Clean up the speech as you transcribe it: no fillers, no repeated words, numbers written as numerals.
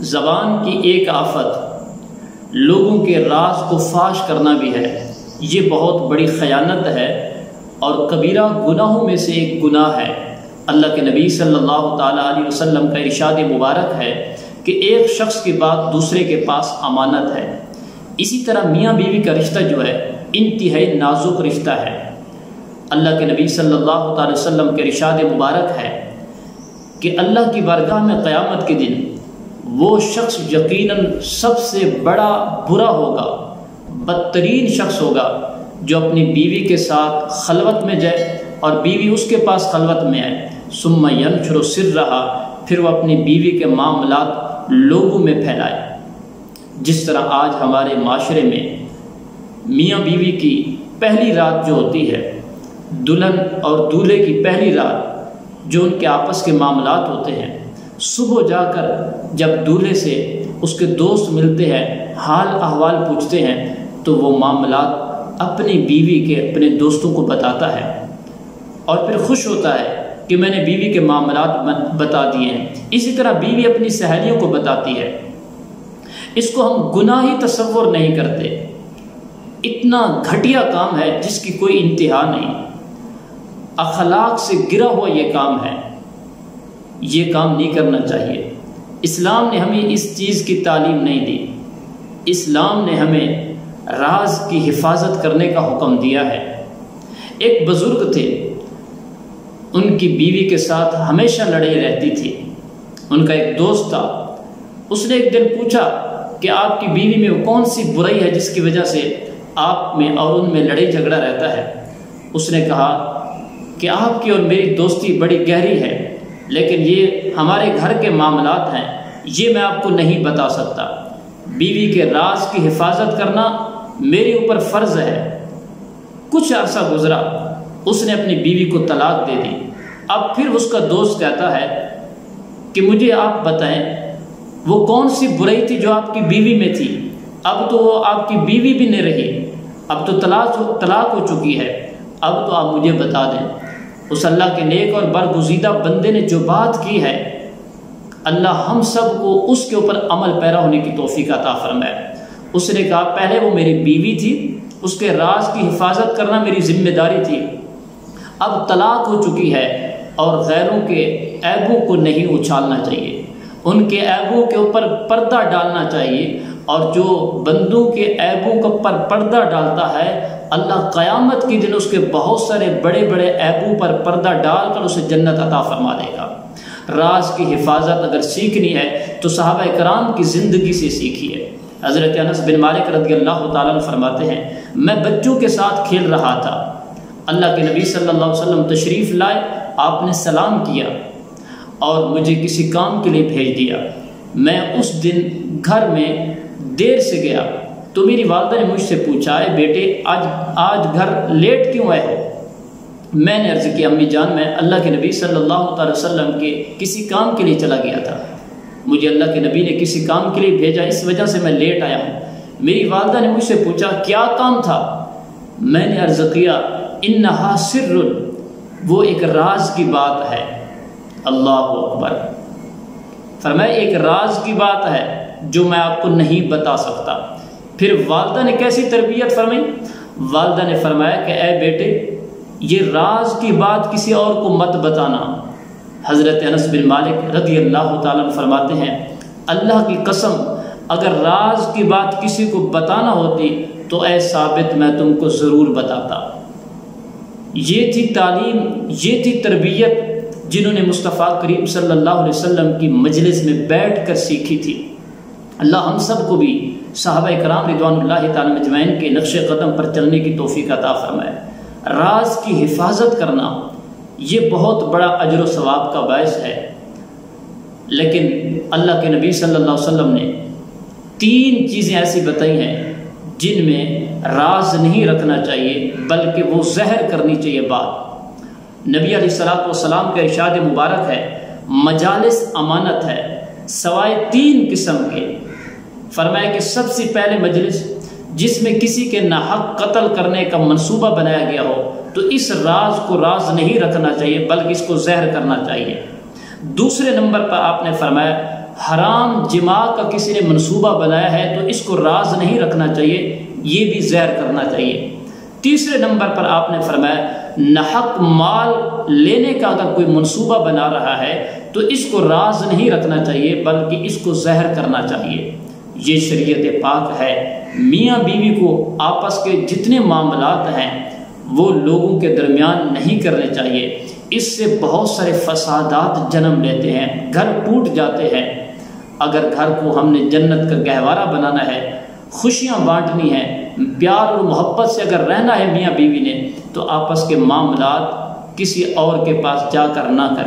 زبان کی ایک آفت لوگوں کے راز کو فاش کرنا بھی ہے۔ یہ بہت بڑی خیانت ہے اور کبیرہ گناہوں میں سے ایک گناہ ہے۔ اللہ کے نبی صلی اللہ تعالیٰ علیہ وسلم کا ارشاد مبارک ہے کہ ایک شخص کی بات دوسرے کے پاس امانت ہے۔ اسی طرح میاں بیوی کا رشتہ جو ہے انتہائی نازک رشتہ ہے۔ اللہ کے نبی صلی اللہ تعالی وسلم کے ارشاد مبارک ہے کہ اللہ کی بارگاہ میں قیامت کے دن وہ شخص یقیناً سب سے بڑا برا ہوگا، بدترین شخص ہوگا جو اپنی بیوی کے ساتھ خلوت میں جائے اور بیوی اس کے پاس خلوت میں آئے، ثم ینشر سرہا، پھر وہ اپنی بیوی کے معاملات لوگوں میں پھیلائے۔ جس طرح آج ہمارے معاشرے میں میاں بیوی کی پہلی رات جو ہوتی ہے، دلہن اور دولہے کی پہلی رات جو ان کے آپس کے معاملات ہوتے ہیں، صبح جا کر جب دولہے سے اس کے دوست ملتے ہیں، حال احوال پوچھتے ہیں، تو وہ معاملات اپنی بیوی کے اپنے دوستوں کو بتاتا ہے اور پھر خوش ہوتا ہے کہ میں نے بیوی کے معاملات بتا دیے ہیں۔ اسی طرح بیوی اپنی سہیلیوں کو بتاتی ہے۔ اس کو ہم گناہ ہی تصور نہیں کرتے۔ اتنا گھٹیا کام ہے جس کی کوئی انتہا نہیں، اخلاق سے گرا ہوا یہ کام ہے۔ یہ کام نہیں کرنا چاہیے۔ اسلام نے ہمیں اس چیز کی تعلیم نہیں دی۔ اسلام نے ہمیں راز کی حفاظت کرنے کا حکم دیا ہے۔ ایک بزرگ تھے، ان کی بیوی کے ساتھ ہمیشہ لڑائی رہتی تھی۔ ان کا ایک دوست تھا، اس نے ایک دن پوچھا کہ آپ کی بیوی میں وہ کون سی برائی ہے جس کی وجہ سے آپ میں اور ان میں لڑائی جھگڑا رہتا ہے؟ اس نے کہا کہ آپ کی اور میری دوستی بڑی گہری ہے، لیکن یہ ہمارے گھر کے معاملات ہیں، یہ میں آپ کو نہیں بتا سکتا۔ بیوی کے راز کی حفاظت کرنا میرے اوپر فرض ہے۔ کچھ عرصہ گزرا، اس نے اپنی بیوی کو طلاق دے دی۔ اب پھر اس کا دوست کہتا ہے کہ مجھے آپ بتائیں وہ کون سی برائی تھی جو آپ کی بیوی میں تھی؟ اب تو وہ آپ کی بیوی بھی نہیں رہی، اب تو طلاق ہو چکی ہے، اب تو آپ مجھے بتا دیں۔ اس اللہ کے نیک اور برگزیدہ بندے نے جو بات کی ہے، اللہ ہم سب کو اس کے اوپر عمل پیرا ہونے کی توفیق عطا فرمائے۔ اس نے کہا پہلے وہ میری بیوی تھی، اس کے راز کی حفاظت کرنا میری ذمہ داری تھی، اب طلاق ہو چکی ہے اور غیروں کے عیبوں کو نہیں اچھالنا چاہیے، ان کے عیبوں کے اوپر پردہ ڈالنا چاہیے، اور جو بندوں کے عیبوں کے اوپر پردہ ڈالتا ہے، اللہ قیامت کے دن اس کے بہت سارے بڑے بڑے عیبوں پر پردہ ڈال کر اسے جنت عطا فرما دے گا۔ راز کی حفاظت اگر سیکھنی ہے تو صحابہ کرام کی زندگی سے سیکھیے۔ حضرت انس بن مالک رضی اللہ تعالیٰ عنہ فرماتے ہیں، میں بچوں کے ساتھ کھیل رہا تھا، اللہ کے نبی صلی اللہ علیہ وسلم تشریف لائے، آپ نے سلام کیا اور مجھے کسی کام کے لیے بھیج دیا۔ میں اس دن گھر میں دیر سے گیا تو میری والدہ نے مجھ سے پوچھا، اے بیٹے آج گھر لیٹ کیوں آئے ہو؟ میں نے عرض کی، امی جان میں اللہ کے نبی صلی اللہ تعالی وسلم کے کسی کام کے لیے چلا گیا تھا، مجھے اللہ کے نبی نے کسی کام کے لیے بھیجا، اس وجہ سے میں لیٹ آیا ہوں۔ میری والدہ نے مجھ سے پوچھا کیا کام تھا؟ میں نے عرض کیا انہا سر، وہ ایک راز کی بات ہے۔ اللہ اکبر، فرمایا ایک راز کی بات ہے جو میں آپ کو نہیں بتا سکتا۔ پھر والدہ نے کیسی تربیت فرمائی؟ والدہ نے فرمایا کہ اے بیٹے یہ راز کی بات کسی اور کو مت بتانا۔ حضرت انس بن مالک رضی اللہ تعالیٰ عنہ فرماتے ہیں، اللہ کی قسم اگر راز کی بات کسی کو بتانا ہوتی تو اے ثابت میں تم کو ضرور بتاتا۔ یہ تھی تعلیم، یہ تھی تربیت جنہوں نے مصطفیٰ کریم صلی اللہ علیہ وسلم کی مجلس میں بیٹھ کر سیکھی تھی۔ اللہ ہم سب کو بھی صحابہ کرام رضوان اللہ تعالیٰ مجمعین کے نقش قدم پر چلنے کی توفیق عطا فرمائے۔ راز کی حفاظت کرنا یہ بہت بڑا اجر و ثواب کا باعث ہے، لیکن اللہ کے نبی صلی اللہ علیہ وسلم نے 3 چیزیں ایسی بتائی ہیں جن میں راز نہیں رکھنا چاہیے بلکہ وہ زہر کرنی چاہیے بات۔ نبی علیہ الصلوۃ والسلام کا ارشاد مبارک ہے، مجالس امانت ہے سوائے 3 قسم کے۔ فرمایا کہ سب سے پہلے مجلس جس میں کسی کے ناحق قتل کرنے کا منصوبہ بنایا گیا ہو تو اس راز کو راز نہیں رکھنا چاہیے بلکہ اس کو زہر کرنا چاہیے۔ دوسرے نمبر پر آپ نے فرمایا حرام جما کا کسی نے منصوبہ بنایا ہے تو اس کو راز نہیں رکھنا چاہیے، یہ بھی زہر کرنا چاہیے۔ تیسرے نمبر پر آپ نے فرمایا ناحق مال لینے کا اگر کوئی منصوبہ بنا رہا ہے تو اس کو راز نہیں رکھنا چاہیے بلکہ اس کو زہر کرنا چاہیے۔ یہ شریعت پاک ہے۔ میاں بیوی کو آپس کے جتنے معاملات ہیں وہ لوگوں کے درمیان نہیں کرنے چاہیے، اس سے بہت سارے فسادات جنم لیتے ہیں، گھر ٹوٹ جاتے ہیں۔ اگر گھر کو ہم نے جنت کا گہوارہ بنانا ہے، خوشیاں بانٹنی ہے، پیار اور محبت سے اگر رہنا ہے میاں بیوی نے، تو آپس کے معاملات کسی اور کے پاس جا کر نہ کریں۔